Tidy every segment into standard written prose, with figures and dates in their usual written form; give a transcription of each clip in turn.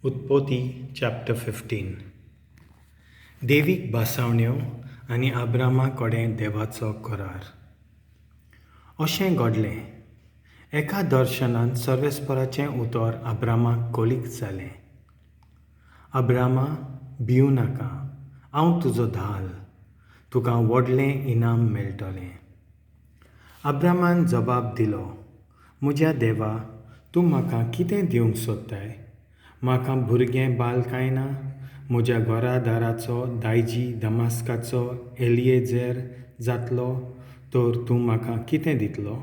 Utpoti chapter 15. देवीक बासावण्यो आनी अब्रामा कडेन देवाचो करार. अशें घडलें. एका दर्शनांत सर्वेस्पराचें उतर अब्रामाक कळीक जालें. अब्रामा, भिवू नाका, हांव तुजो धाल, तुका व्हडलें इनाम मेळटलें. अब्रामान जबाब दिलो, म्हज्या देवा, तूं म्हाका कितें दिवंक सोदताय? म्हाका भुरगें बाल कांय ना. म्हज्या घरादाराचो दायजी दमास्काचो एलिएझर जातलो तर तूं म्हाका कितें दितलो?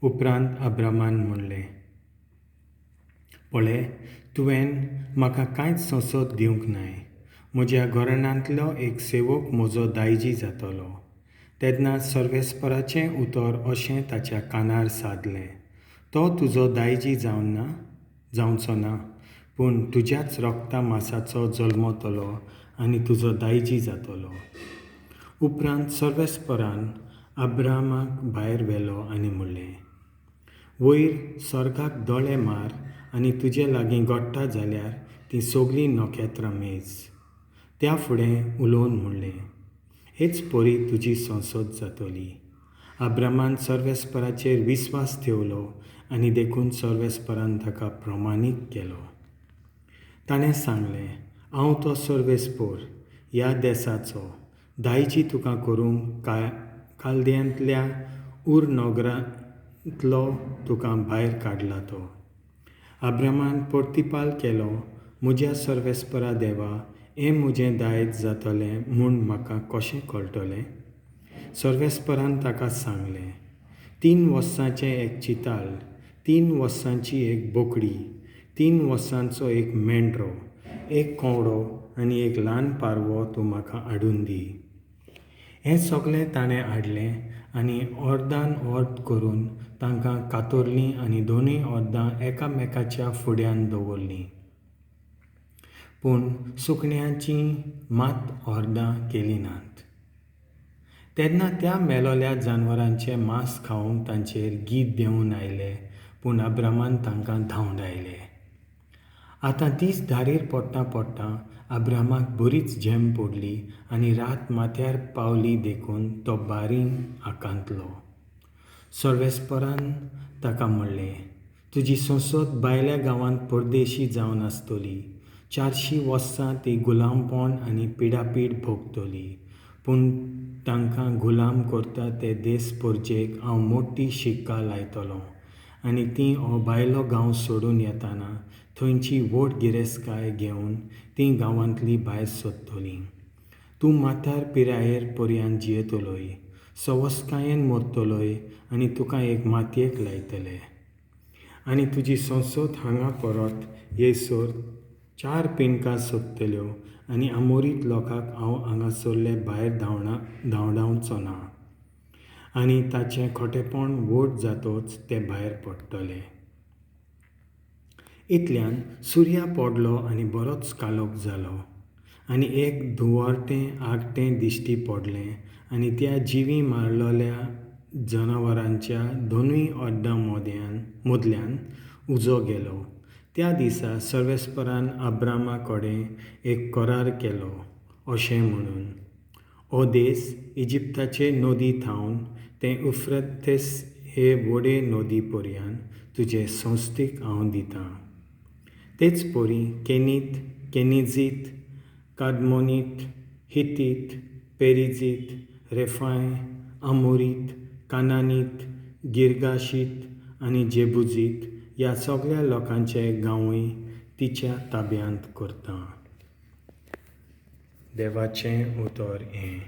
उपरांत अब्रामान म्हणलें, पळय, तुवें म्हाका कांयच संसद दिवंक नाय. म्हज्या घराण्यांतलो एक सेवक म्हजो दायजी जातलो. तेन्ना सर्वेस्पराचें उतर अशें ताच्या कानार सादलें, तो तुजो दायजी जावचो ना, पूण तुज्याच रक्ता मांसाचो जल्मतलो आनी तुजो दायजी जातलो. उपरांत सर्वेस्परान अब्रामाक भायर व्हेलो आनी म्हणलें, वयर सर्गाक दोळे मार आनी तुजे लागीं घडटा जाल्यार तीं सगळीं नखेत्रां मेज. त्या फुडें उलोवन म्हणलें, हेच परी तुजी संसद जातली. अब्रामान सर्वेस्पराचेर विस्वास ठेवलो आनी देखून सर्वेस्परान ताका प्रमाणीत केलो. ताणें सांगलें, हांव तो सर्वेस्पोर ह्या देसाचो दायजी तुका करूंक कालद्यांतल्या ऊर नगरांतलो तुका भायर काडला तो. अब्रामान प्रतिपाल केलो, म्हज्या सर्वेस्परा देवा, हें म्हजें दायज जातलें म्हूण म्हाका कशें कळटलें? सर्वेस्परान ताका सांगलें, 3 वर्सांचें एक चिताल, 3 वर्सांची एक बोकडी, 3 वर्सांचो एक मेंढरो, एक कोंबडो आनी एक ल्हान पारवो तूं म्हाका हाडून दी. हें सगळें ताणें हाडलें आनी अर्दान अर्द करून तांकां कातरलीं आनी दोनूय अर्दां एकामेकाच्या फुड्यान दवरलीं. पूण सुकण्यांचीं मात अर्दां केलीं नात. तेन्ना त्या मेलोल्या जानवरांचें मांस खावंक तांचेर गीत देंवन आयले, पूण अब्रामान तांकां धांवडायलें. आतां दीस धारीर पडटा अब्रामाक बरीच झेम पडली आनी रात माथ्यार पावली देखून तो बारीन आकांतलो. सर्वेस्परान ताका म्हणलें, तुजी संसद भायल्या गांवांत परदेशी जावन आसतली. 400 वर्सां ती गुलामपण आनी पिडापीड भोगतली. पूण तांकां गुलाम करता ते देस परजेक हांव मोठी शिक्का लायतलों आनी तीं हो भायलो गांव सोडून येताना थंयची व्हड गिरेस्तकाय घेवन तीं गांवांतलीं भायर सरतलीं. तूं म्हातार पिरायेर पर्यंत जियेतलोय, सवस्कायेन मरतलोय आनी तुका एक मातयेक लायतले. आनी तुजी संसद हांगा परत येयसर 4 पिणकां सोदतल्यो आनी अमोरीत लोकांक हांव हांगासरले भायर धांवडावचो ना. आनी ताचें खोटेपण व्हड जातोच ते भायर पडटले. इतल्यान सुर्या पडलो आनी बरोच काळोख जालो आनी एक धुंवरटें आगटें दिश्टी पडलें आनी त्या जिवी मारलोल्या जनावरांच्या दोनूय अर्दां मदल्यान उजो गेलो. त्या दिसा सर्वेस्परान अब्रामा कडेन एक करार केलो, अशें म्हणून, हो देस इजिप्टाचे नोदी thaun ते Eufrates हे व्हडे नोदी पorian तुजे sonstik हांव दितां. तेच परी केनीत, केनिझ्झित, kadmonit, हिट्टीत, पेरिजीत, रेफाय, अमोरीत, कानानीत, गिरगाशीत आनी जेबुजीत ह्या सगळ्या लोकांचे गांवूय तिच्या ताब्यांत करता. देवाचें उतर हें.